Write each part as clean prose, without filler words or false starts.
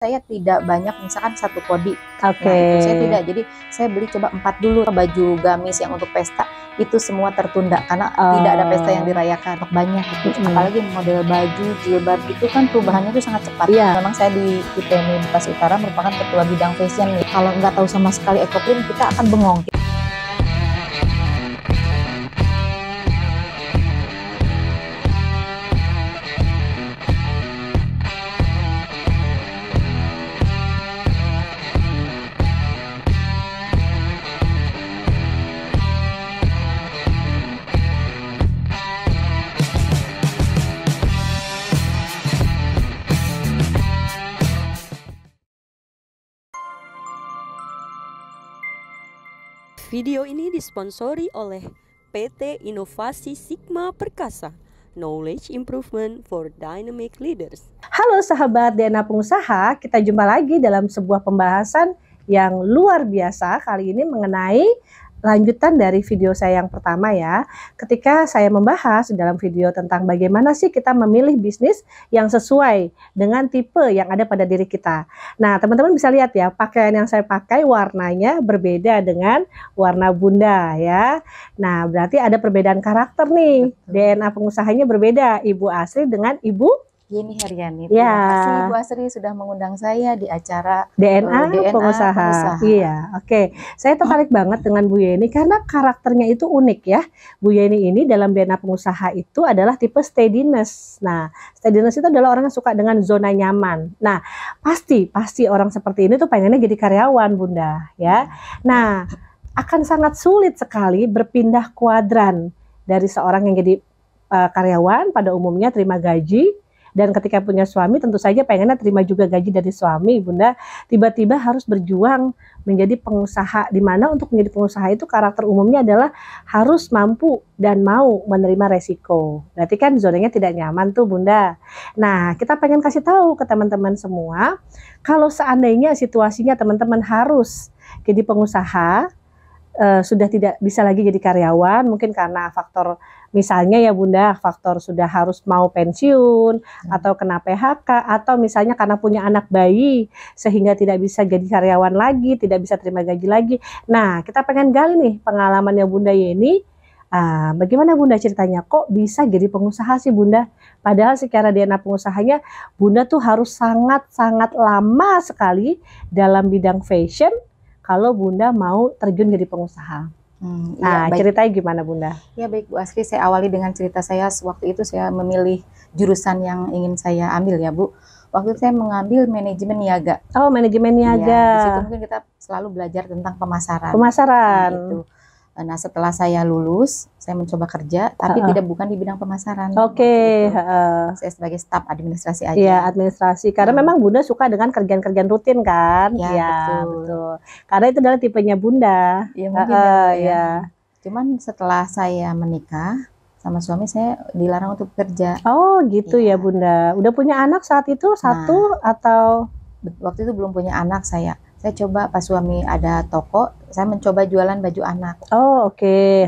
Saya tidak banyak misalkan satu kodi. Oke. Nah, itu saya tidak. Jadi saya beli coba 4 dulu. Baju gamis yang untuk pesta itu semua tertunda karena tidak ada pesta yang dirayakan banyak gitu. Apalagi model baju jilbab itu kan perubahannya itu sangat cepat. Iya. Memang saya di IPMI Bekasi Utara merupakan ketua bidang fashion nih. Kalau nggak tahu sama sekali ekoprint kita akan bengong. Video ini disponsori oleh PT Inovasi Sigma Perkasa, Knowledge Improvement for Dynamic Leaders. Halo sahabat DNA Pengusaha, kita jumpa lagi dalam sebuah pembahasan yang luar biasa kali ini mengenai lanjutan dari video saya yang pertama ya. Ketika saya membahas dalam video tentang bagaimana sih kita memilih bisnis yang sesuai dengan tipe yang ada pada diri kita. Nah, teman-teman bisa lihat ya, pakaian yang saya pakai warnanya berbeda dengan warna Bunda ya. Nah, berarti ada perbedaan karakter nih. DNA pengusahanya berbeda, Ibu Asri dengan Ibu Yeni Haryani. Ya. Terima kasih Bu Asri sudah mengundang saya di acara DNA pengusaha. Iya, oke. Saya tertarik banget dengan Bu Yeni karena karakternya itu unik ya. Bu Yeni ini dalam DNA pengusaha itu adalah tipe steadiness. Nah, steadiness itu adalah orang yang suka dengan zona nyaman. Nah, pasti orang seperti ini tuh pengennya jadi karyawan, Bunda, ya. Nah, akan sangat sulit sekali berpindah kuadran dari seorang yang jadi karyawan pada umumnya terima gaji. Dan ketika punya suami tentu saja pengennya terima juga gaji dari suami, Bunda. Tiba-tiba harus berjuang menjadi pengusaha, di mana untuk menjadi pengusaha itu karakter umumnya adalah harus mampu dan mau menerima resiko. Berarti kan zonanya tidak nyaman tuh, Bunda. Nah, kita pengen kasih tahu ke teman-teman semua, kalau seandainya situasinya teman-teman harus jadi pengusaha, sudah tidak bisa lagi jadi karyawan, mungkin karena faktor misalnya ya Bunda, faktor sudah harus mau pensiun atau kena PHK, atau misalnya karena punya anak bayi sehingga tidak bisa jadi karyawan lagi, tidak bisa terima gaji lagi. Nah, kita pengen gali nih pengalamannya Bunda Yeni. Bagaimana Bunda ceritanya kok bisa jadi pengusaha sih Bunda? Padahal secara DNA pengusahanya Bunda tuh harus sangat-sangat lama sekali dalam bidang fashion kalau Bunda mau terjun jadi pengusaha. Nah, iya, ceritanya gimana Bunda? Ya baik Bu Asri, saya awali dengan cerita saya. Waktu itu saya memilih jurusan yang ingin saya ambil ya Bu. Waktu itu saya mengambil manajemen niaga. Oh, manajemen niaga. Ya, di situ mungkin kita selalu belajar tentang pemasaran. Pemasaran. Nah, itu. Nah, setelah saya lulus, saya mencoba kerja, tapi bukan di bidang pemasaran. Oke. Saya sebagai staf administrasi aja. Iya, administrasi. Karena memang Bunda suka dengan kerjaan-kerjaan rutin kan? Ya, betul. Karena itu adalah tipenya Bunda. Iya, mungkin ya. Cuman setelah saya menikah sama suami, saya dilarang untuk bekerja. Oh, gitu ya Bunda. Udah punya anak saat itu satu atau? Waktu itu belum punya anak saya. Saya coba pas suami ada toko, saya mencoba jualan baju anak. Oh, oke.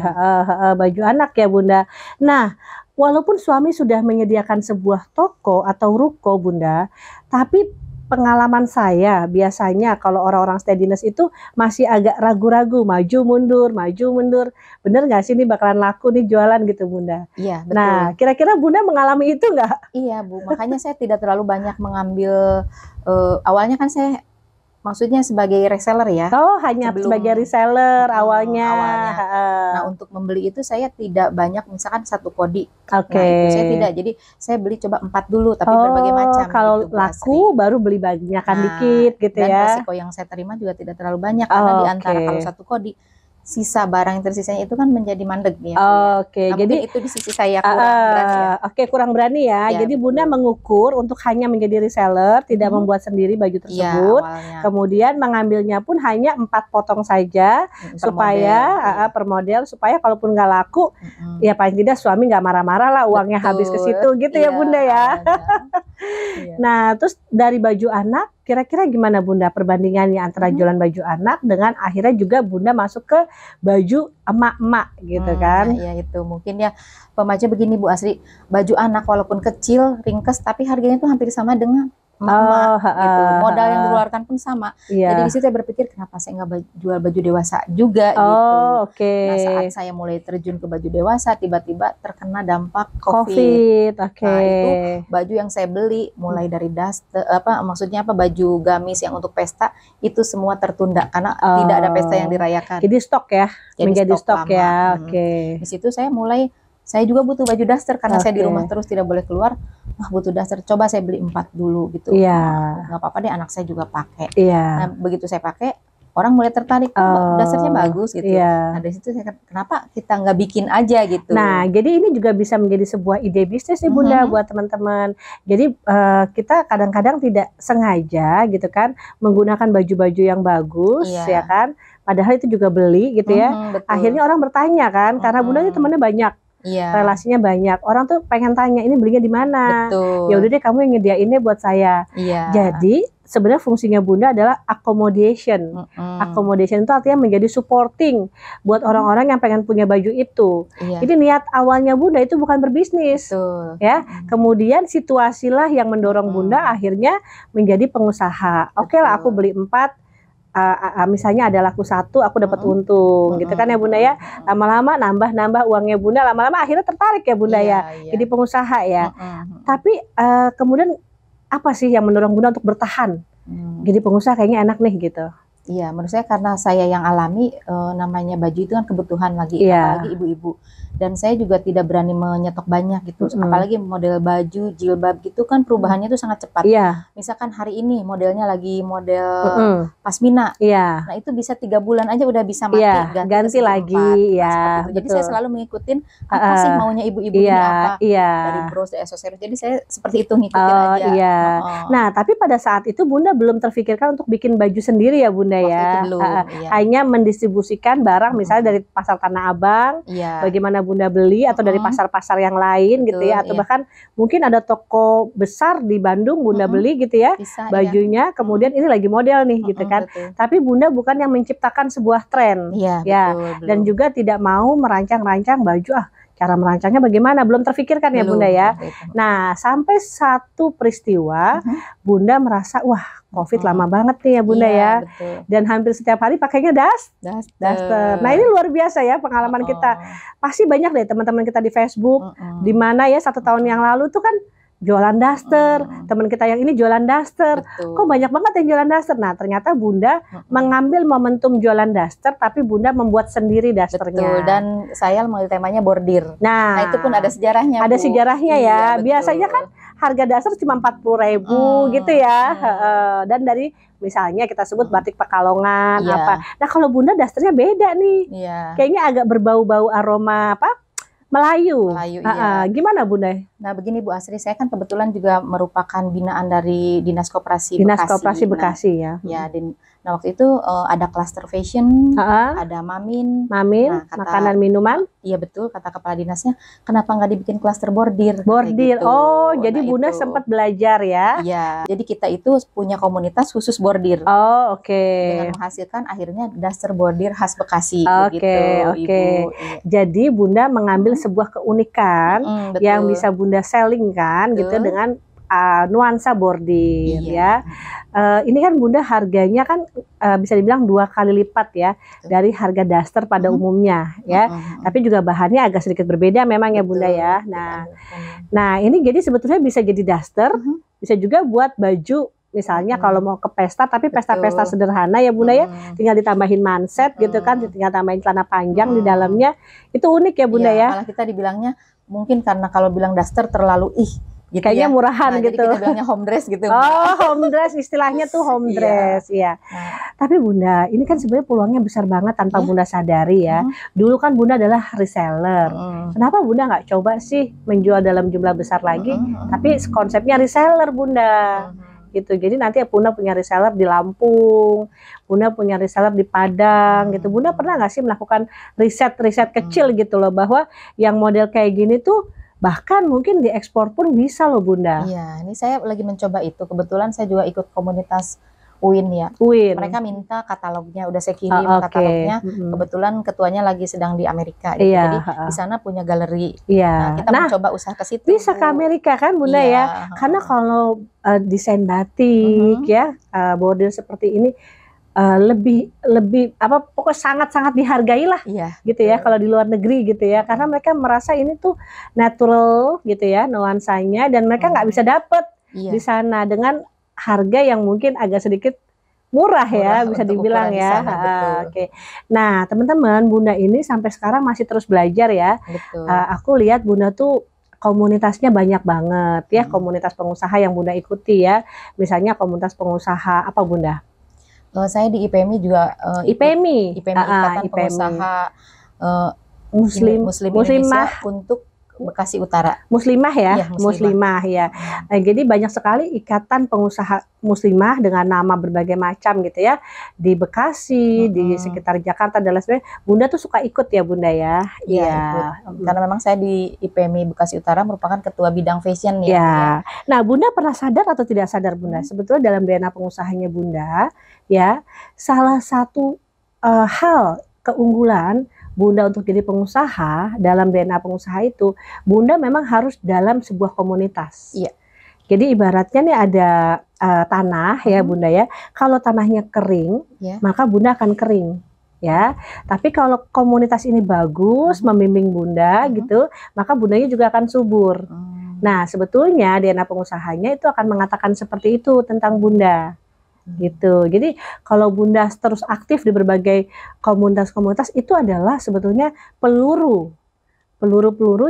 Baju anak ya Bunda. Nah, walaupun suami sudah menyediakan sebuah toko atau ruko Bunda, tapi pengalaman saya biasanya kalau orang-orang steadiness itu masih agak ragu-ragu, maju mundur. Bener nggak sih ini bakalan laku nih jualan gitu Bunda? Iya, betul. Nah, kira-kira Bunda mengalami itu nggak? Iya Bu, makanya saya tidak terlalu banyak mengambil, awalnya kan saya maksudnya sebagai reseller ya. Oh, hanya sebagai reseller awalnya. Nah, untuk membeli itu saya tidak banyak misalkan satu kodi. Oke. Nah, itu saya tidak. Jadi saya beli coba 4 dulu, tapi berbagai macam. Kalau gitu, laku baru beli banyakan dikit gitu dan ya. Dan resiko yang saya terima juga tidak terlalu banyak karena di antara kalau satu kodi, sisa barang yang tersisanya itu kan menjadi mandek ya. Oke, nah, jadi itu di sisi saya kurang berani ya. Oke, kurang berani ya. Jadi Bunda mengukur untuk hanya menjadi reseller, tidak membuat sendiri baju tersebut. Kemudian mengambilnya pun hanya 4 potong saja supaya per model, supaya kalaupun nggak laku, ya paling tidak suami nggak marah-marah lah uangnya habis ke situ gitu ya Bunda ya. Nah, terus dari baju anak, kira-kira gimana Bunda perbandingannya antara jualan baju anak dengan akhirnya juga Bunda masuk ke baju emak-emak gitu kan? Nah, ya itu mungkin ya pemacu begini Bu Asri, baju anak walaupun kecil, ringkes, tapi harganya itu hampir sama dengan emak-emak gitu. Modal yang dikeluarkan pun sama. Iya. Jadi di situ saya berpikir kenapa saya nggak jual baju dewasa juga gitu. Oke. Nah saat saya mulai terjun ke baju dewasa, tiba-tiba terkena dampak COVID. Oke. Nah itu baju yang saya beli mulai dari daster, maksudnya baju gamis yang untuk pesta itu semua tertunda karena tidak ada pesta yang dirayakan. Jadi stok ya, menjadi stok ya. Oke. Di situ saya juga butuh baju daster karena saya di rumah terus tidak boleh keluar. Butuh daster, coba saya beli 4 dulu gitu. Iya. Nggak apa-apa deh, anak saya juga pakai. Iya. Nah begitu saya pakai, orang mulai tertarik, dasternya bagus gitu. Iya. Nah dari situ saya kenapa kita nggak bikin aja gitu. Nah jadi ini juga bisa menjadi sebuah ide bisnis nih Bunda buat teman-teman. Jadi kita kadang-kadang tidak sengaja gitu kan menggunakan baju-baju yang bagus ya kan. Padahal itu juga beli gitu ya. Betul. Akhirnya orang bertanya kan, karena Bunda ini temannya banyak. Iya. Relasinya banyak. Orang tuh pengen tanya ini belinya di mana. Betul. Ya udah deh kamu yang nyediainnya buat saya. Iya. Jadi sebenarnya fungsinya Bunda adalah accommodation. Accommodation itu artinya menjadi supporting buat orang-orang yang pengen punya baju itu. Iya. Jadi niat awalnya Bunda itu bukan berbisnis. Betul. Ya. Kemudian situasilah yang mendorong Bunda akhirnya menjadi pengusaha. Oke lah aku beli 4. Misalnya ada laku 1, aku dapat untung, gitu kan ya Bunda ya. Lama-lama nambah uangnya Bunda, lama-lama akhirnya tertarik ya Bunda ya, jadi pengusaha ya. Tapi kemudian apa sih yang mendorong Bunda untuk bertahan? Jadi pengusaha kayaknya enak nih gitu. Iya, menurut saya karena saya yang alami namanya baju itu kan kebutuhan apalagi ibu-ibu. Dan saya juga tidak berani menyetok banyak gitu. Apalagi model baju, jilbab gitu kan perubahannya itu sangat cepat. Iya. Misalkan hari ini modelnya lagi model pasmina. Iya. Nah itu bisa 3 bulan aja udah bisa mati. Iya, ganti lagi. Ya, jadi saya selalu mengikutin apa sih maunya ibu-ibu ini apa. Dari bros, aksesoris. Jadi saya seperti itu ngikutin aja. Iya. Nah tapi pada saat itu Bunda belum terfikirkan untuk bikin baju sendiri ya Bunda ya. Itu belum, hanya mendistribusikan barang misalnya dari pasar Tanah Abang, bagaimana Bunda beli atau dari pasar-pasar yang lain gitu ya, atau bahkan mungkin ada toko besar di Bandung Bunda beli gitu ya, bisa, bajunya kemudian ini lagi model nih gitu kan. Tapi Bunda bukan yang menciptakan sebuah tren ya, betul. Dan juga tidak mau merancang-rancang baju cara merancangnya bagaimana belum terfikirkan ya Bunda ya. Nah sampai satu peristiwa Bunda merasa wah COVID lama banget nih ya Bunda ya. Betul. Dan hampir setiap hari pakainya daster. Nah ini luar biasa ya pengalaman kita. Pasti banyak deh teman-teman kita di Facebook, di mana ya 1 tahun yang lalu tuh kan jualan daster, teman kita yang ini jualan daster. Betul. Kok banyak banget yang jualan daster. Nah ternyata Bunda mengambil momentum jualan daster, tapi Bunda membuat sendiri dasternya. Betul. Dan saya mengambil temanya bordir. Nah itu pun ada sejarahnya. Ada sejarahnya ya. Biasanya kan harga dasar cuma 40.000 gitu ya. Dan dari misalnya kita sebut batik Pekalongan apa. Nah kalau Bunda dasternya beda nih. Kayaknya agak berbau-bau aroma apa? Melayu. Gimana Bunda? Nah begini Bu Asri, saya kan kebetulan juga merupakan binaan dari Dinas Koperasi Bekasi ya. Nah waktu itu ada cluster fashion, ada Mamin, nah, makanan minuman. Iya betul, kata kepala dinasnya, kenapa nggak dibikin cluster bordir? Bordir, gitu. Jadi Bunda sempat belajar ya? Iya, jadi kita itu punya komunitas khusus bordir. Dengan menghasilkan akhirnya daster bordir khas Bekasi. Jadi Bunda mengambil sebuah keunikan yang bisa Bunda selling kan, gitu dengan nuansa bordir ya. Ini kan Bunda harganya kan bisa dibilang 2 kali lipat ya dari harga daster pada umumnya ya. Tapi juga bahannya agak sedikit berbeda memang ya Bunda ya. Nah ini jadi sebetulnya bisa jadi daster, bisa juga buat baju. Misalnya kalau mau ke pesta, tapi pesta-pesta sederhana ya Bunda ya, tinggal ditambahin manset gitu kan, tinggal tambahin celana panjang di dalamnya, itu unik ya Bunda ya. Malah kita dibilangnya mungkin karena kalau bilang daster terlalu gitu kayaknya murahan gitu. Jadi kita bilangnya home dress gitu. Home dress istilahnya tuh home dress ya. Tapi Bunda, ini kan sebenarnya peluangnya besar banget tanpa Bunda sadari ya. Dulu kan Bunda adalah reseller. Kenapa Bunda nggak coba sih menjual dalam jumlah besar lagi? Tapi konsepnya reseller Bunda. Gitu. Jadi nanti Bunda punya reseller di Lampung, Bunda punya reseller di Padang gitu. Bunda pernah nggak sih melakukan riset kecil gitu loh, bahwa yang model kayak gini tuh bahkan mungkin diekspor pun bisa loh Bunda. Iya, ini saya lagi mencoba itu. Kebetulan saya juga ikut komunitas UIN ya. UIN. Mereka minta katalognya, udah saya kirim katalognya. Kebetulan ketuanya lagi sedang di Amerika gitu. Jadi di sana punya galeri. Nah, kita mencoba usaha ke situ. Bisa ke Amerika kan Bunda ya? Karena kalau desain batik ya, bordir seperti ini lebih apa, pokoknya sangat-sangat dihargai lah gitu ya kalau di luar negeri gitu ya, karena mereka merasa ini tuh natural gitu ya nuansanya, dan mereka nggak bisa dapet di sana dengan harga yang mungkin agak sedikit murah ya, bisa dibilang ya. Oke. Nah teman-teman, Bunda ini sampai sekarang masih terus belajar ya. Aku lihat Bunda tuh komunitasnya banyak banget ya, komunitas pengusaha yang Bunda ikuti ya. Misalnya komunitas pengusaha apa Bunda? Saya di IPMI juga IPMI Ikatan Pengusaha Muslim Indonesia untuk Bekasi Utara. Muslimah ya, muslimah ya. Jadi banyak sekali ikatan pengusaha muslimah dengan nama berbagai macam gitu ya, di Bekasi, di sekitar Jakarta dan lain sebagainya. Bunda tuh suka ikut ya Bunda ya? Iya. Karena memang saya di IPMI Bekasi Utara merupakan ketua bidang fashion ya. Nah Bunda pernah sadar atau tidak sadar Bunda, sebetulnya dalam DNA pengusahanya Bunda ya, salah satu hal keunggulan Bunda untuk jadi pengusaha, dalam DNA pengusaha itu Bunda memang harus dalam sebuah komunitas. Jadi ibaratnya nih ada tanah ya Bunda ya. Kalau tanahnya kering, maka Bunda akan kering ya. Tapi kalau komunitas ini bagus, membimbing Bunda gitu, maka Bundanya juga akan subur. Nah sebetulnya DNA pengusahanya itu akan mengatakan seperti itu tentang Bunda. Gitu. Jadi kalau Bunda terus aktif di berbagai komunitas-komunitas, itu adalah sebetulnya peluru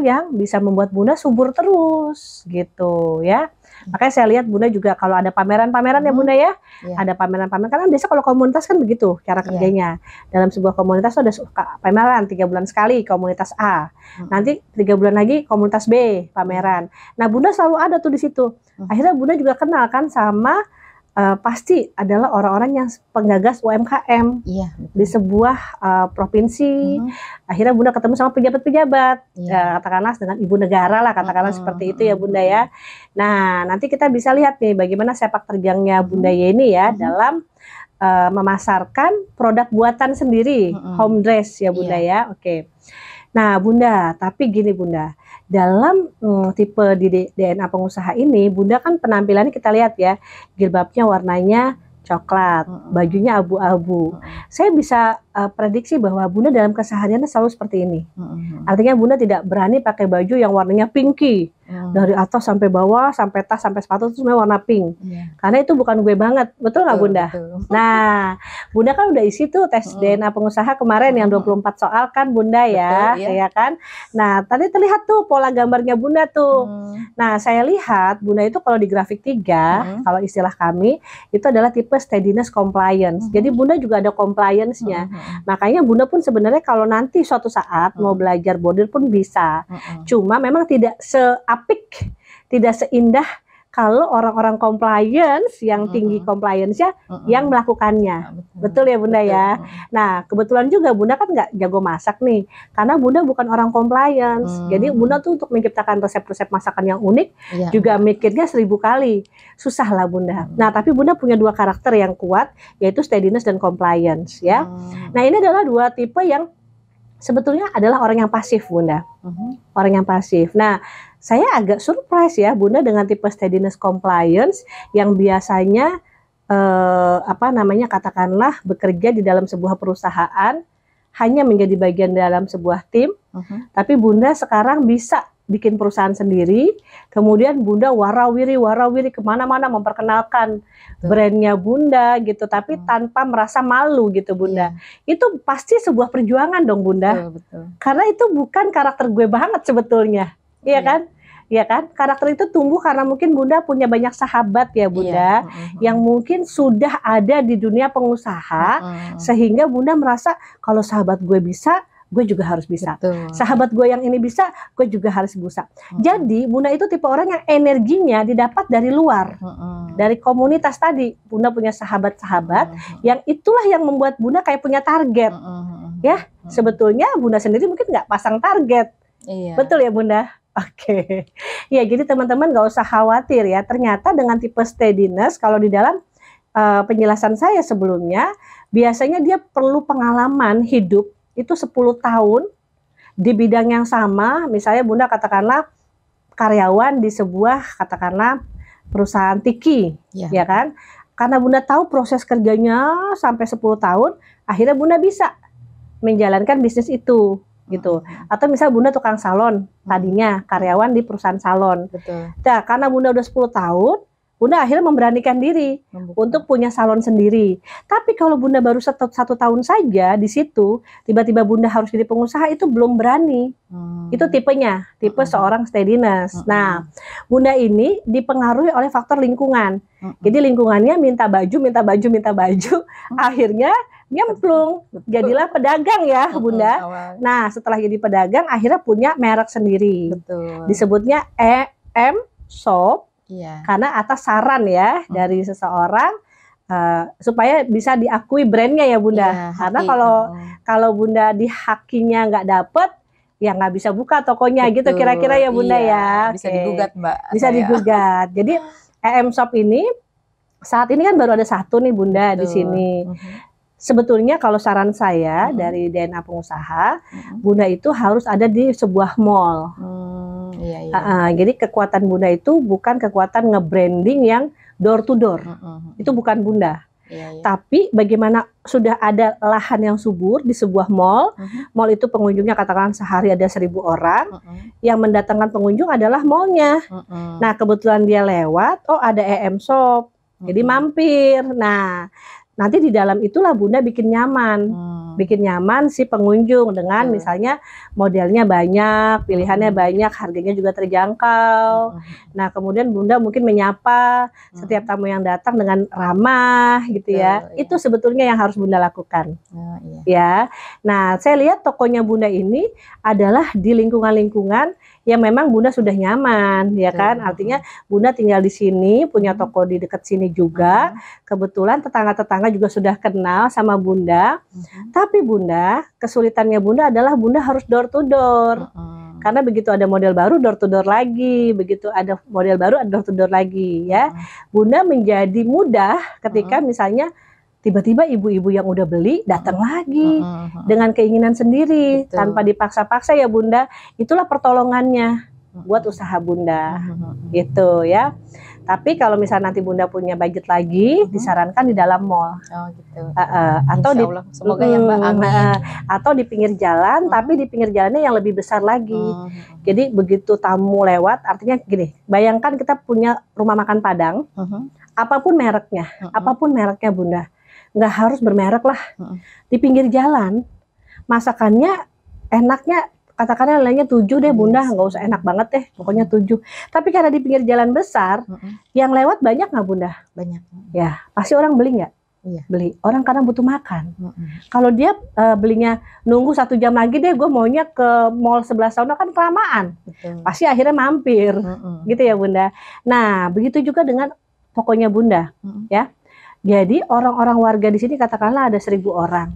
yang bisa membuat Bunda subur terus gitu ya. Makanya saya lihat Bunda juga kalau ada pameran-pameran ya Bunda ya, ada pameran-pameran, karena biasa kalau komunitas kan begitu cara kerjanya. Dalam sebuah komunitas ada suka pameran 3 bulan sekali komunitas A, nanti 3 bulan lagi komunitas B pameran. Nah Bunda selalu ada tuh di situ. Akhirnya Bunda juga kenal kan sama pasti adalah orang-orang yang penggagas UMKM di sebuah provinsi. Akhirnya Bunda ketemu sama pejabat-pejabat, katakanlah dengan ibu negara lah, katakanlah seperti itu ya Bunda ya. Nah nanti kita bisa lihat nih bagaimana sepak terjangnya Bunda Yeni ya dalam memasarkan produk buatan sendiri, home dress ya Bunda ya. Oke. Nah Bunda, tapi gini Bunda, dalam tipe di DNA pengusaha ini, Bunda kan penampilannya kita lihat ya, jilbabnya warnanya coklat, bajunya abu-abu. Saya bisa prediksi bahwa Bunda dalam kesehariannya selalu seperti ini. Artinya Bunda tidak berani pakai baju yang warnanya pinky, dari atas sampai bawah, sampai tas, sampai sepatu itu semuanya warna pink. Karena itu bukan gue banget, betul nggak Bunda? Nah, Bunda kan udah isi tuh tes DNA pengusaha kemarin yang 24 soal kan Bunda ya, ya kan? Nah, tadi terlihat tuh pola gambarnya Bunda tuh. Nah, saya lihat Bunda itu kalau di grafik 3, kalau istilah kami, itu adalah tipe steadiness compliance. Jadi Bunda juga ada compliance-nya. Makanya Bunda pun sebenarnya kalau nanti suatu saat mau belajar bordir pun bisa. Cuma memang tidak seapik, tidak seindah kalau orang-orang compliance yang tinggi compliance-nya yang melakukannya. Betul ya Bunda ya. Nah kebetulan juga Bunda kan nggak jago masak nih, karena Bunda bukan orang compliance. Jadi Bunda tuh untuk menciptakan resep-resep masakan yang unik juga mikirnya 1000 kali. Susah lah Bunda. Nah tapi Bunda punya 2 karakter yang kuat, yaitu steadiness dan compliance ya. Nah ini adalah 2 tipe yang sebetulnya adalah orang yang pasif Bunda. Orang yang pasif. Nah saya agak surprise ya Bunda dengan tipe steadiness compliance yang biasanya katakanlah bekerja di dalam sebuah perusahaan hanya menjadi bagian dalam sebuah tim, tapi Bunda sekarang bisa bikin perusahaan sendiri, kemudian Bunda warawiri kemana-mana memperkenalkan brandnya Bunda gitu, tapi tanpa merasa malu gitu Bunda. Itu pasti sebuah perjuangan dong Bunda, karena itu bukan karakter gue banget sebetulnya. Iya kan? Iya kan? Karakter itu tumbuh karena mungkin Bunda punya banyak sahabat ya Bunda, yang mungkin sudah ada di dunia pengusaha, sehingga Bunda merasa kalau sahabat gue bisa, gue juga harus bisa. Sahabat gue yang ini bisa, gue juga harus bisa. Jadi Bunda itu tipe orang yang energinya didapat dari luar, dari komunitas tadi. Bunda punya sahabat-sahabat yang itulah yang membuat Bunda kayak punya target. Ya, sebetulnya Bunda sendiri mungkin nggak pasang target. Betul ya Bunda? Oke. Ya jadi teman-teman nggak usah khawatir ya. Ternyata dengan tipe steadiness, kalau di dalam penjelasan saya sebelumnya, biasanya dia perlu pengalaman hidup itu 10 tahun di bidang yang sama. Misalnya Bunda katakanlah karyawan di sebuah katakanlah perusahaan tiki, ya kan? Karena Bunda tahu proses kerjanya sampai 10 tahun, akhirnya Bunda bisa menjalankan bisnis itu gitu. Atau misal Bunda tukang salon, tadinya karyawan di perusahaan salon. Betul. Nah, karena Bunda udah 10 tahun, Bunda akhirnya memberanikan diri untuk punya salon sendiri. Tapi kalau Bunda baru satu tahun saja di situ, tiba-tiba Bunda harus jadi pengusaha, itu belum berani. Itu tipenya, tipe seorang steadiness. Nah, Bunda ini dipengaruhi oleh faktor lingkungan. Jadi lingkungannya minta baju, akhirnya nyemplung. Jadilah pedagang ya, Bunda. Nah, setelah jadi pedagang, akhirnya punya merek sendiri. Betul. Disebutnya EM Shop. Iya. Karena atas saran ya dari seseorang supaya bisa diakui brandnya ya Bunda. Iya, karena kalau Bunda di hakinya nggak dapet, ya nggak bisa buka tokonya. Betul, gitu kira-kira ya Bunda iya, ya. Bisa digugat Mbak. Bisa digugat. Jadi EM Shop ini saat ini kan baru ada satu nih Bunda di sini. Sebetulnya kalau saran saya dari DNA Pengusaha, Bunda itu harus ada di sebuah mall. Jadi kekuatan Bunda itu bukan kekuatan nge-branding yang door to door. Itu bukan Bunda. Tapi bagaimana sudah ada lahan yang subur di sebuah mall. Mall itu pengunjungnya katakan sehari ada 1.000 orang. Yang mendatangkan pengunjung adalah mallnya. Nah, kebetulan dia lewat, oh ada EM Shop. Jadi mampir. Nah, nanti di dalam itulah Bunda bikin nyaman. Bikin nyaman si pengunjung dengan misalnya modelnya banyak, pilihannya banyak, harganya juga terjangkau. Nah, kemudian Bunda mungkin menyapa setiap tamu yang datang dengan ramah gitu ya. Itu sebetulnya yang harus Bunda lakukan. Ya. Nah, saya lihat tokonya Bunda ini adalah di lingkungan-lingkungan yang memang Bunda sudah nyaman, ya kan? Artinya Bunda tinggal di sini, punya toko di dekat sini juga. Kebetulan tetangga-tetangga juga sudah kenal sama Bunda. Tapi Bunda, kesulitannya Bunda adalah Bunda harus door to door. Karena begitu ada model baru, door to door lagi. Begitu ada model baru, ada door to door lagi, ya. Bunda menjadi mudah ketika misalnya tiba-tiba ibu-ibu yang udah beli datang lagi dengan keinginan sendiri. Betul. Tanpa dipaksa-paksa ya Bunda. Itulah pertolongannya buat usaha Bunda. Gitu ya. Tapi kalau misalnya nanti Bunda punya budget lagi, disarankan di dalam mall. Oh gitu. Atau di, semoga ya Mbak, amin. Atau di pinggir jalan, tapi di pinggir jalannya yang lebih besar lagi. Jadi begitu tamu lewat, artinya gini, bayangkan kita punya rumah makan Padang, apapun mereknya Bunda, nggak harus bermerek lah. Di pinggir jalan, masakannya enaknya, katakanlah nilainya 7 deh Bunda, nggak usah enak banget deh, pokoknya 7. Tapi karena di pinggir jalan besar, yang lewat banyak nggak Bunda? Banyak. Ya, pasti orang beli nggak? Iya. Beli. Orang kadang butuh makan. Kalau dia belinya nunggu 1 jam lagi deh, gue maunya ke mall sebelah sana, kan kelamaan. Pasti akhirnya mampir, gitu ya Bunda. Nah, begitu juga dengan tokonya Bunda, ya. Jadi orang-orang warga di sini katakanlah ada 1.000 orang,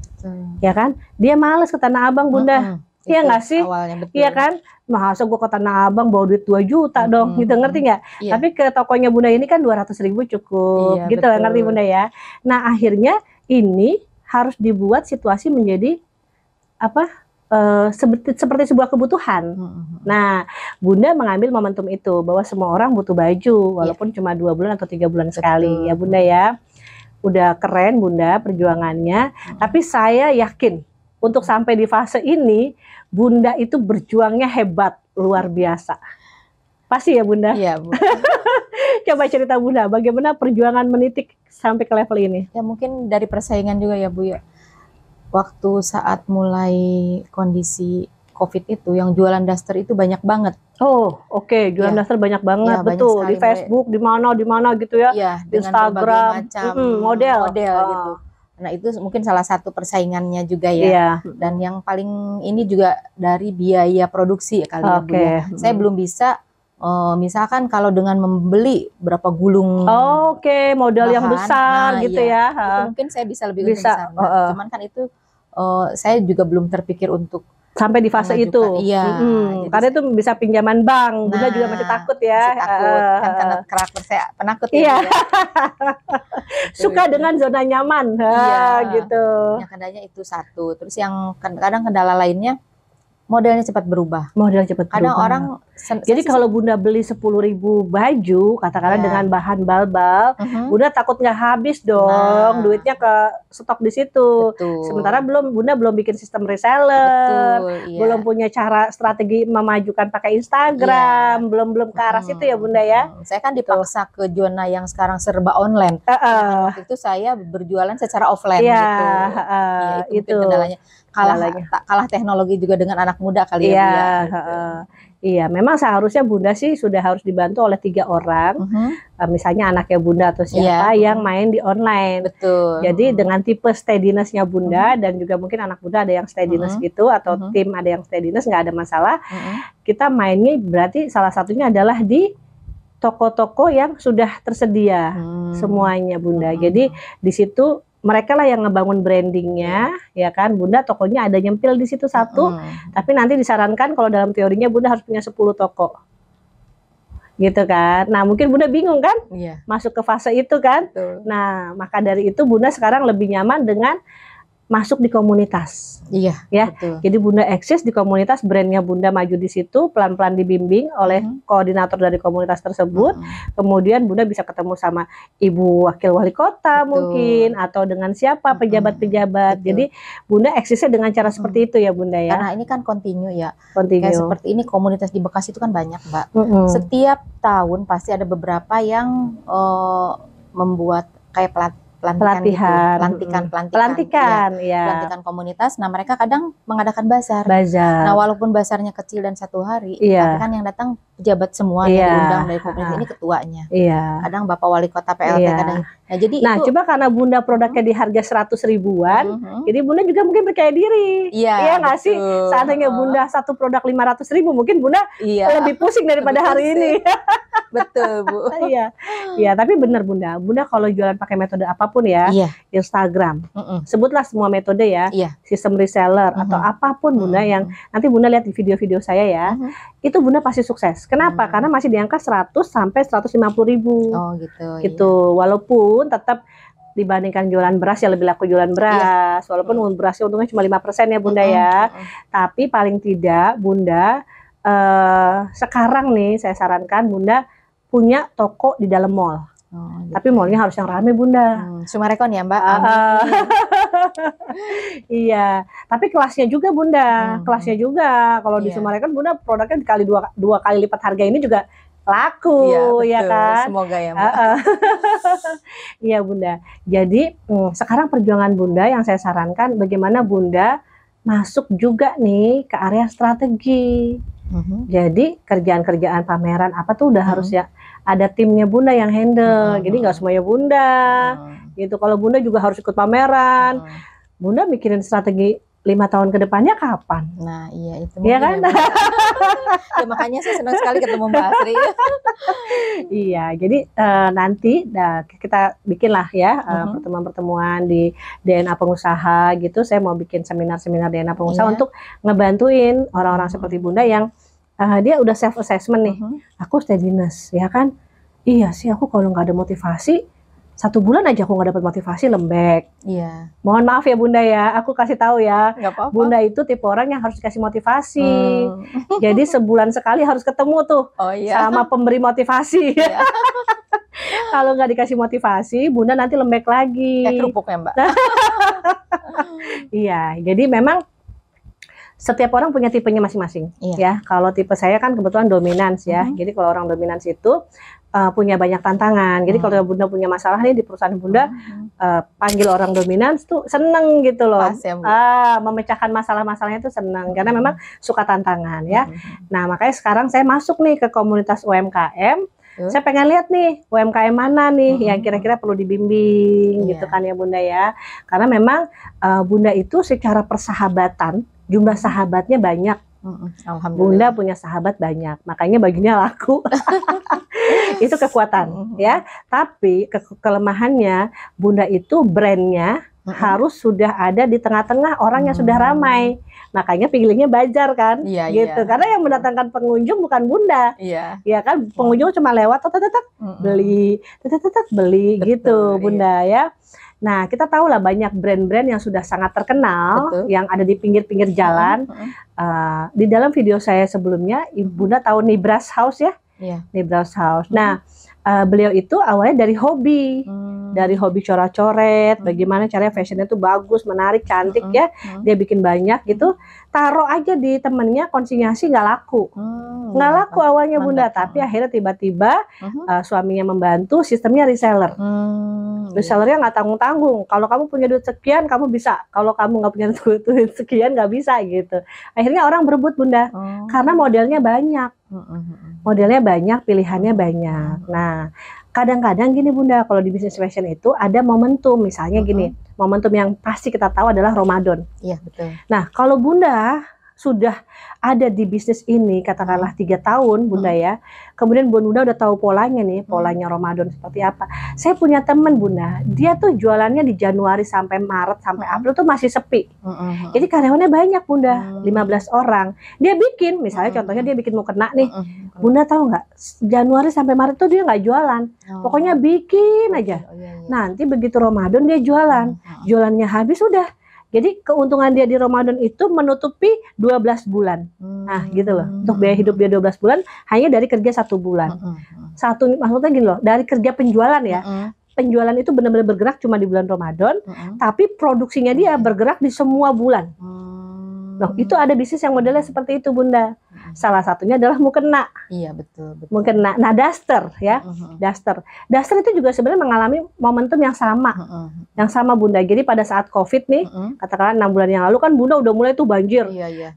ya kan? Dia males ke Tanah Abang Bunda. Iya nggak sih? Iya kan? Masa gue ke Tanah Abang bawa duit 2 juta dong, gitu, ngerti nggak? Tapi ke tokonya Bunda ini kan 200.000 cukup, gitu lah, ngerti Bunda ya? Nah, akhirnya ini harus dibuat situasi menjadi apa? Seperti sebuah kebutuhan. Nah, Bunda mengambil momentum itu bahwa semua orang butuh baju, walaupun cuma 2 bulan atau 3 bulan sekali, ya Bunda ya. Udah keren Bunda perjuangannya, tapi saya yakin untuk sampai di fase ini Bunda itu berjuangnya hebat, luar biasa. Pasti ya Bunda? Iya Bu. Coba cerita Bunda, bagaimana perjuangan menitik sampai ke level ini? Ya mungkin dari persaingan juga ya Bu ya. Waktu saat mulai kondisi COVID itu, yang jualan daster itu banyak banget. Oh, oke, jualan daster banyak banget, betul. Banyak di Facebook, di mana gitu ya. Iya, di Instagram, macam model gitu. Nah, itu mungkin salah satu persaingannya juga ya. Dan yang paling ini juga dari biaya produksi kali ya Bu ya. Saya belum bisa misalkan kalau dengan membeli berapa gulung model yang besar gitu ya. Itu mungkin saya bisa lebih besar. Cuman kan itu saya juga belum terpikir untuk sampai di fase itu. Iya. Karena itu bisa pinjaman bank. Bunda juga masih takut ya. Masih takut. Kan karena karakter saya penakut ya. Iya. Suka dengan zona nyaman. Gitu. Yang kendalanya itu satu. Terus yang kadang kendala lainnya modelnya cepat berubah. Kadang orang jadi kalau Bunda beli 10.000 baju, katakanlah dengan bahan balbal, Bunda takut nggak habis dong, duitnya ke stok di situ. Sementara Bunda belum bikin sistem reseller, belum punya cara strategi memajukan pakai Instagram, belum ke arah situ ya Bunda ya. Saya kan dipaksa ke zona yang sekarang serba online. Waktu itu saya berjualan secara offline gitu. Itu kendalanya. Kalah teknologi juga dengan anak muda kali ya. Iya, memang seharusnya Bunda sih sudah harus dibantu oleh 3 orang, misalnya anaknya Bunda atau siapa yang main di online. Betul. Jadi dengan tipe steadiness-nya Bunda dan juga mungkin anak Bunda ada yang steadiness gitu atau tim ada yang steadiness, nggak ada masalah. Kita mainnya berarti salah satunya adalah di toko-toko yang sudah tersedia semuanya Bunda. Jadi di situ mereka lah yang ngebangun brandingnya, ya kan. Bunda tokonya ada nyempil di situ satu, tapi nanti disarankan kalau dalam teorinya Bunda harus punya 10 toko. Gitu kan. Nah mungkin Bunda bingung kan, masuk ke fase itu kan. Nah maka dari itu Bunda sekarang lebih nyaman dengan masuk di komunitas. Iya, ya. Betul. Jadi Bunda eksis di komunitas, brandnya Bunda maju di situ, pelan-pelan dibimbing oleh koordinator dari komunitas tersebut. Kemudian Bunda bisa ketemu sama Ibu Wakil Wali Kota mungkin, atau dengan siapa pejabat-pejabat. Jadi Bunda eksisnya dengan cara seperti itu ya Bunda ya. Karena ini kan kontinu ya. Kayak seperti ini komunitas di Bekasi itu kan banyak Mbak. Setiap tahun pasti ada beberapa yang membuat kayak pelantikan komunitas. Nah mereka kadang mengadakan bazar. Nah walaupun bazarnya kecil dan 1 hari, tapi kan yang datang pejabat semua yang diundang dari komunitas ini ketuanya. Kadang Bapak Wali Kota PLT kadang. Nah jadi coba karena Bunda produknya di harga 100 ribuan, jadi Bunda juga mungkin percaya diri. Iya nggak sih? Seandainya Bunda satu produk 500 ribu, mungkin Bunda lebih pusing daripada hari ini. Betul Bu. Iya, tapi benar Bunda. Bunda kalau jualan pakai metode apapun ya, Instagram, sebutlah semua metode ya, sistem reseller atau apapun Bunda yang nanti Bunda lihat di video-video saya ya, itu Bunda pasti sukses. Kenapa? Karena masih di angka 100 sampai 150 ribu. Oh gitu. Gitu. Walaupun tetap dibandingkan jualan beras ya lebih laku jualan beras. Walaupun berasnya untungnya cuma 5% ya Bunda ya. Tapi paling tidak Bunda sekarang nih saya sarankan Bunda punya toko di dalam mall. Gitu. Tapi mallnya harus yang rame Bunda. Sumarekon ya Mbak. Iya, tapi kelasnya juga Bunda. Kelasnya juga. Kalau di Sumarekon Bunda produknya dikali dua kali lipat harga ini juga laku, ya kan? Semoga ya Mbak. Iya Bunda. Jadi sekarang perjuangan Bunda yang saya sarankan bagaimana Bunda masuk juga nih ke area strategi. Jadi kerjaan-kerjaan pameran apa tuh udah harus ya ada timnya Bunda yang handle. Jadi nggak semuanya Bunda. Gitu. Kalau Bunda juga harus ikut pameran. Bunda mikirin strategi 5 tahun ke depannya kapan? Nah iya itu. Iya kan? Ya makanya saya senang sekali ketemu Mbak Asri. Iya, jadi nanti kita bikinlah ya pertemuan-pertemuan di DNA Pengusaha gitu. Saya mau bikin seminar-seminar DNA Pengusaha untuk ngebantuin orang-orang seperti Bunda yang dia udah self assessment nih. Aku steadiness, ya kan? Iya sih, aku kalau nggak ada motivasi 1 bulan aja aku nggak dapat motivasi, lembek. Iya. Mohon maaf ya Bunda ya, aku kasih tahu ya. Nggak apa-apa. Bunda itu tipe orang yang harus dikasih motivasi. Jadi sebulan sekali harus ketemu tuh sama pemberi motivasi. Kalau nggak dikasih motivasi, Bunda nanti lembek lagi. Kayak kerupuk ya Mbak. Iya, jadi memang setiap orang punya tipenya masing-masing. Ya, kalau tipe saya kan kebetulan dominans ya. Jadi kalau orang dominans itu punya banyak tantangan. Jadi kalau Bunda punya masalah nih di perusahaan Bunda, panggil orang dominans tuh seneng gitu loh. Memecahkan masalah-masalahnya tuh seneng karena memang suka tantangan ya. Nah makanya sekarang saya masuk nih ke komunitas UMKM. Saya pengen lihat nih UMKM mana nih yang kira-kira perlu dibimbing gitu kan ya Bunda ya. Karena memang Bunda itu secara persahabatan jumlah sahabatnya banyak. Alhamdulillah. Bunda punya sahabat banyak, makanya bajunya laku. Itu kekuatan ya. Tapi kelemahannya Bunda itu brandnya harus sudah ada di tengah-tengah orang yang sudah ramai. Makanya pilihnya bazar kan, gitu. Karena yang mendatangkan pengunjung bukan Bunda, ya kan. Pengunjung cuma lewat, beli, beli, gitu, Bunda ya. Nah, kita tahu lah banyak brand-brand yang sudah sangat terkenal, yang ada di pinggir-pinggir jalan. Di dalam video saya sebelumnya, Bunda tahu Nibras House ya, Nibras House. Nah, beliau itu awalnya dari hobi. Dari hobi coret-coret, bagaimana caranya fashionnya tuh bagus, menarik, cantik ya. Dia bikin banyak gitu, taruh aja di temennya, konsinyasi nggak laku. Nggak laku awalnya Bunda, tapi akhirnya tiba-tiba suaminya membantu, sistemnya reseller. Resellernya nggak tanggung-tanggung. Kalau kamu punya duit sekian, kamu bisa. Kalau kamu nggak punya duit sekian, nggak bisa gitu. Akhirnya orang berebut Bunda, karena modelnya banyak. Modelnya banyak, pilihannya banyak. Nah, kadang-kadang gini Bunda, kalau di bisnis fashion itu ada momentum, misalnya gini, momentum yang pasti kita tahu adalah Ramadan. Iya, betul. Nah, kalau Bunda sudah ada di bisnis ini, katakanlah 3 tahun Bunda ya, kemudian Bunda udah tahu polanya nih, polanya Ramadan seperti apa. Saya punya temen Bunda, dia tuh jualannya di Januari sampai Maret sampai April tuh masih sepi. Jadi karyawannya banyak Bunda, 15 orang. Dia bikin, misalnya contohnya dia bikin mukena nih, Bunda tahu nggak, Januari sampai Maret tuh dia nggak jualan, pokoknya bikin aja. Nanti begitu Ramadan dia jualan, jualannya habis udah. Jadi keuntungan dia di Ramadan itu menutupi 12 bulan. Nah gitu loh, untuk biaya hidup dia 12 bulan hanya dari kerja 1 bulan. Maksudnya gini loh, dari kerja penjualan ya, penjualan itu benar-benar bergerak cuma di bulan Ramadan, tapi produksinya dia bergerak di semua bulan. Loh, itu ada bisnis yang modelnya seperti itu Bunda. Salah satunya adalah mukena. Iya, betul. Mukena. Nah, daster ya. Daster itu juga sebenarnya mengalami momentum yang sama. Yang sama Bunda. Jadi pada saat Covid nih, katakanlah 6 bulan yang lalu kan Bunda udah mulai tuh banjir.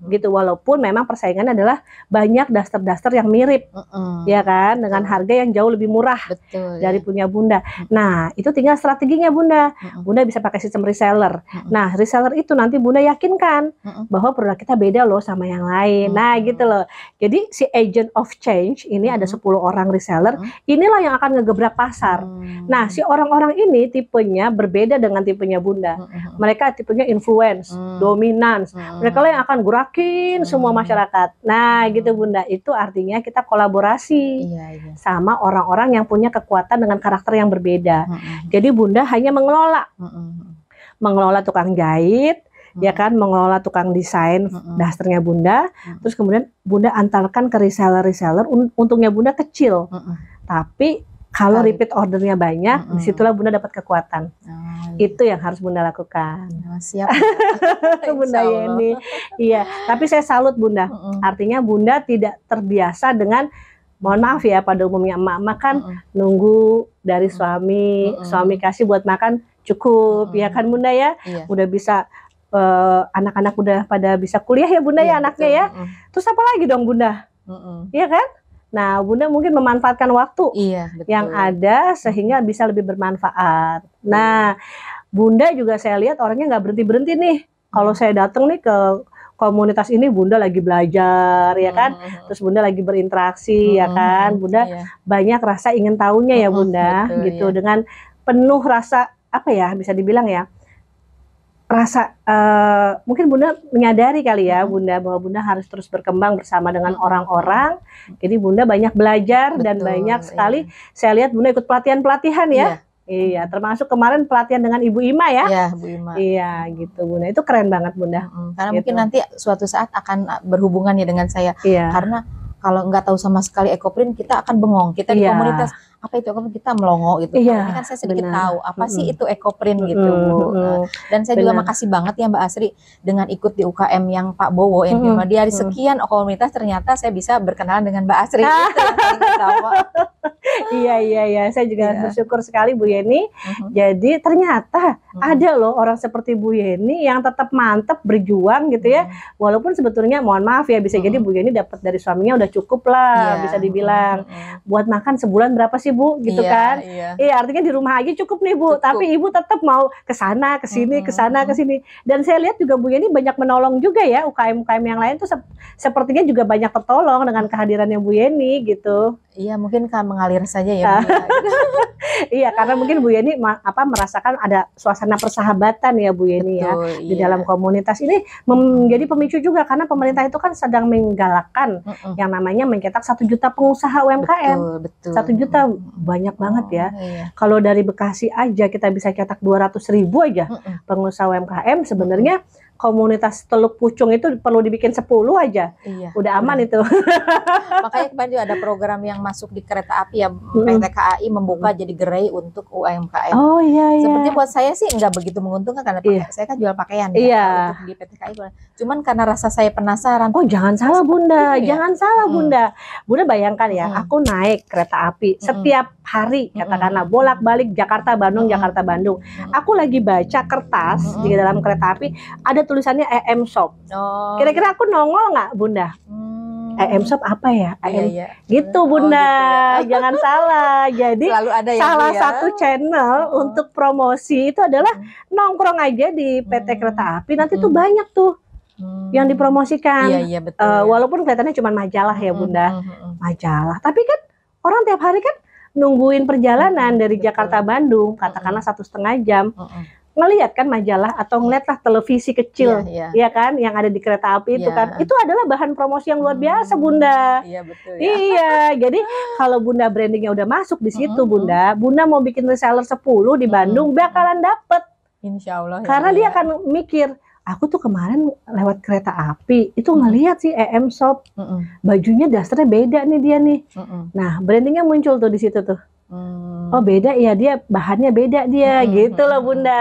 Gitu, walaupun memang persaingannya adalah banyak daster-daster yang mirip. Ya kan, dengan harga yang jauh lebih murah dari punya Bunda. Nah, itu tinggal strateginya Bunda. Bunda bisa pakai sistem reseller. Nah, reseller itu nanti Bunda yakinkan bahwa produk kita beda loh sama yang lain. Nah, gitu loh. Jadi si agent of change ini ada 10 orang reseller, inilah yang akan ngegebrak pasar. Nah, si orang-orang ini tipenya berbeda dengan tipenya Bunda. Mereka tipenya influence, dominance. Mereka lah yang akan gerakin semua masyarakat. Nah, gitu Bunda. Itu artinya kita kolaborasi sama orang-orang yang punya kekuatan dengan karakter yang berbeda. Jadi Bunda hanya mengelola tukang jahit, ya kan, mengelola tukang desain dasternya Bunda, terus kemudian Bunda antarkan ke reseller-reseller, untungnya Bunda kecil, tapi kalau repeat ordernya banyak, disitulah Bunda dapat kekuatan. Itu yang harus Bunda lakukan. Siap. Bunda Yeni. Iya, tapi saya salut Bunda. Artinya Bunda tidak terbiasa dengan, mohon maaf ya, pada umumnya emak-emak kan nunggu dari suami, suami kasih buat makan cukup, ya kan Bunda ya, udah bisa. Anak-anak udah pada bisa kuliah ya Bunda ya, anaknya ya. Terus apa lagi dong Bunda? Iya kan? Nah, Bunda mungkin memanfaatkan waktu yang ada sehingga bisa lebih bermanfaat. Nah, Bunda juga saya lihat orangnya nggak berhenti-berhenti nih. Kalau saya datang nih ke komunitas ini, Bunda lagi belajar ya kan. Terus Bunda lagi berinteraksi ya kan. Bunda banyak rasa ingin tahunya ya Bunda, gitu, dengan penuh rasa apa ya, bisa dibilang ya, rasa mungkin Bunda menyadari kali ya Bunda bahwa Bunda harus terus berkembang bersama dengan orang-orang. Jadi Bunda banyak belajar dan banyak sekali saya lihat Bunda ikut pelatihan-pelatihan ya. Iya, termasuk kemarin pelatihan dengan Ibu Ima ya. Iya, Bu Ima. Iya, gitu Bunda. Itu keren banget Bunda. Karena mungkin nanti suatu saat akan berhubungan ya dengan saya. Karena kalau nggak tahu sama sekali ekoprint, kita akan bengong. Kita di komunitas, apa itu ekoprint, kita melongo gitu. Ini kan saya sedikit tahu apa sih itu ekoprint gitu Bu. Dan saya juga makasih banget ya Mbak Asri dengan ikut di UKM yang Pak Bowo yang dari sekian komunitas ternyata saya bisa berkenalan dengan Mbak Asri. Iya, saya juga bersyukur sekali Bu Yeni. Jadi ternyata ada loh orang seperti Bu Yeni yang tetap mantep berjuang gitu ya. Walaupun sebetulnya mohon maaf ya, bisa jadi Bu Yeni dapat dari suaminya udah cukup lah, bisa dibilang. Buat makan sebulan berapa sih sih Bu, gitu kan? Iya, artinya di rumah aja cukup nih Bu, tapi Ibu tetap mau ke sana, ke sini, ke sana, ke sini. Dan saya lihat juga Bu Yeni banyak menolong juga ya, UKM-UKM yang lain tuh sepertinya juga banyak tertolong dengan kehadirannya Bu Yeni gitu. Iya, mungkin kan mengalir saja ya Bu. Iya, karena mungkin Bu Yeni merasakan ada suasana persahabatan ya Bu Yeni. Betul, ya di dalam komunitas ini menjadi pemicu juga karena pemerintah itu kan sedang menggalakkan yang namanya mencetak 1 juta pengusaha UMKM. Betul. 1 juta banyak banget ya. Kalau dari Bekasi aja kita bisa cetak 200.000 aja pengusaha UMKM, sebenarnya komunitas Teluk Pucung itu perlu dibikin 10 aja. Udah aman itu. Makanya kemarin juga ada program yang masuk di kereta api ya, PT KAI membuka jadi gerai untuk UMKM. Oh iya. Seperti buat saya sih nggak begitu menguntungkan karena saya kan jual pakaian untuk di PT KAI. Cuman karena rasa saya penasaran. Oh jangan salah Bunda, jangan salah Bunda. Bunda bayangkan ya, aku naik kereta api setiap hari katakanlah bolak-balik Jakarta Bandung Jakarta Bandung. Aku lagi baca kertas di dalam kereta api ada tulisannya EM Shop. Kira-kira aku nongol nggak Bunda? EM Shop apa ya? Gitu Bunda, jangan salah. Jadi ada salah satu channel untuk promosi itu adalah nongkrong aja di PT Kereta Api. Nanti tuh banyak tuh yang dipromosikan. Walaupun kelihatannya cuma majalah ya Bunda, majalah. Tapi kan orang tiap hari kan nungguin perjalanan dari Jakarta Bandung, katakanlah 1,5 jam. Ngelihat kan majalah atau ngeliatlah televisi kecil ya kan yang ada di kereta api itu kan itu adalah bahan promosi yang luar biasa Bunda. Betul ya. Iya, jadi kalau Bunda brandingnya udah masuk di situ Bunda mau bikin reseller 10 di Bandung bakalan dapet. Insya Allah. Karena dia akan mikir, aku tuh kemarin lewat kereta api itu ngelihat sih EM Shop, bajunya dasternya beda nih dia nih. Nah brandingnya muncul tuh di situ tuh. Oh beda ya, dia bahannya beda dia gitu loh Bunda.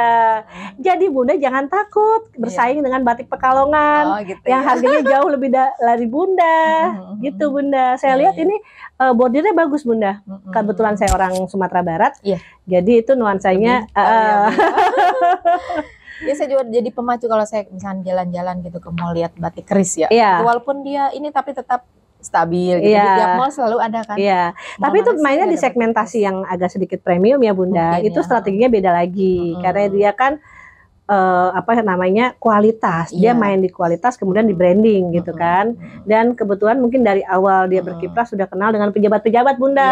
Jadi Bunda jangan takut bersaing dengan batik Pekalongan yang harganya jauh lebih dari Bunda gitu Bunda. Saya lihat ini bordirnya bagus Bunda. Kebetulan saya orang Sumatera Barat, jadi itu nuansanya ya saya juga jadi pemacu kalau saya misalnya jalan-jalan gitu ke mall lihat batik keris ya. Walaupun dia ini tapi tetap stabil gitu. Di tiap mall selalu ada kan. Tapi itu mainnya di segmentasi yang agak sedikit premium ya Bunda. Mungkin itu strateginya beda lagi. Karena dia kan kualitas. Dia main di kualitas kemudian di branding gitu kan. Dan kebetulan mungkin dari awal dia berkiprah sudah kenal dengan pejabat-pejabat Bunda.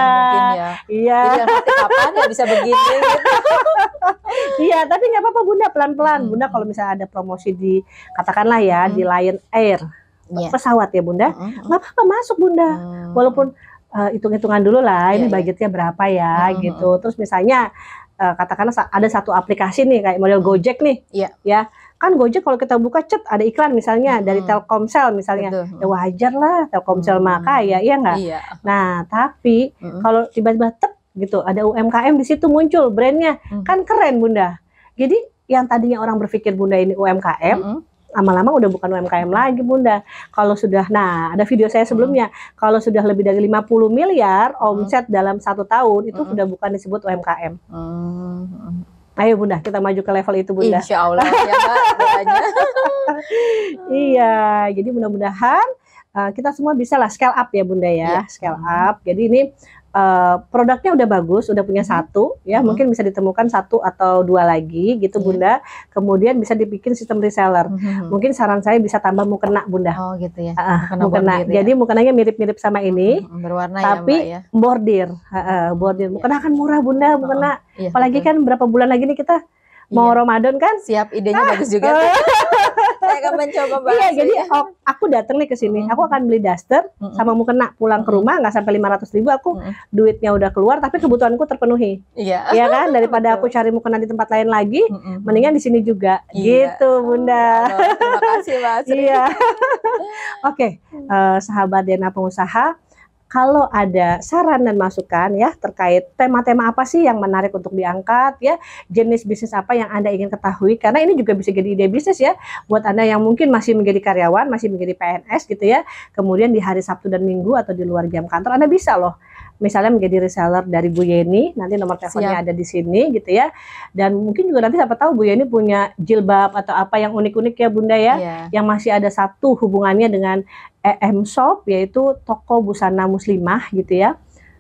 Jadi nanti kapan ya bisa begini gitu. Iya, tapi nggak apa-apa Bunda, pelan-pelan. Bunda kalau misalnya ada promosi di katakanlah ya di Lion Air. Pesawat ya Bunda, nggak apa-apa masuk Bunda, walaupun hitung-hitungan dulu lah ini budgetnya berapa ya gitu. Terus misalnya katakanlah ada satu aplikasi nih kayak model Gojek nih, ya kan Gojek kalau kita buka ada iklan misalnya dari Telkomsel misalnya, ya wajar lah Telkomsel maka ya nggak. Nah tapi kalau tiba-tiba gitu ada UMKM di situ muncul brandnya, kan keren Bunda. Jadi yang tadinya orang berpikir Bunda ini UMKM, lama-lama udah bukan UMKM lagi Bunda. Kalau sudah, ada video saya sebelumnya, kalau sudah lebih dari 50 miliar omset dalam 1 tahun itu sudah bukan disebut UMKM. Ayo Bunda, kita maju ke level itu Bunda. Insya Allah ya Mbak, doanya. Iya, jadi mudah-mudahan kita semua bisa lah scale up ya Bunda ya, scale up. Jadi ini produknya udah bagus, udah punya 1 ya, mungkin bisa ditemukan 1 atau 2 lagi gitu Bunda. Kemudian bisa dibikin sistem reseller. Mungkin saran saya bisa tambah mukena Bunda. Oh gitu ya. Mukena. Jadi mukenanya mirip-mirip sama ini, berwarna tapi ya Mbak ya. Bordir. Bordir. Mukena kan murah Bunda, mukena. Apalagi kan berapa bulan lagi nih kita mau Ramadan kan? Siap, idenya bagus juga. Saya akan mencoba Mbak. Iya, jadi aku datang nih ke sini, aku akan beli daster sama mukena, pulang ke rumah nggak sampai 500.000, aku duitnya udah keluar tapi kebutuhanku terpenuhi. Iya kan, daripada aku cari mukena di tempat lain lagi, mendingan di sini juga. Gitu Bunda. Terima kasih Mbak Asri. Iya. Oke, sahabat DNA Pengusaha, kalau ada saran dan masukan ya terkait tema-tema apa sih yang menarik untuk diangkat ya, jenis bisnis apa yang Anda ingin ketahui, karena ini juga bisa jadi ide bisnis ya buat Anda yang mungkin masih menjadi karyawan, masih menjadi PNS gitu ya, kemudian di hari Sabtu dan Minggu atau di luar jam kantor Anda bisa loh misalnya menjadi reseller dari Bu Yeni, nanti nomor teleponnya ada di sini gitu ya. Dan mungkin juga nanti siapa tahu Bu Yeni punya jilbab atau apa yang unik-unik ya Bunda ya, yang masih ada satu hubungannya dengan EM Shop, yaitu toko busana muslimah gitu ya.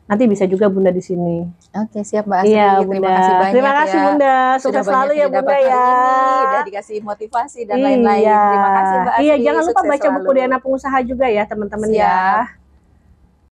nanti bisa juga Bunda di sini. Oke, siap Mbak Asri. Iya, Terima kasih banyak Terima kasih ya. Bunda. Sudah Sukses selalu banyak ya Bunda didapat ya. hari ini, udah dikasih motivasi dan lain-lain. Iya. Terima kasih Mbak Asri. Iya, jangan lupa Sukses baca buku selalu. DNA Pengusaha juga ya teman-teman Siap. ya.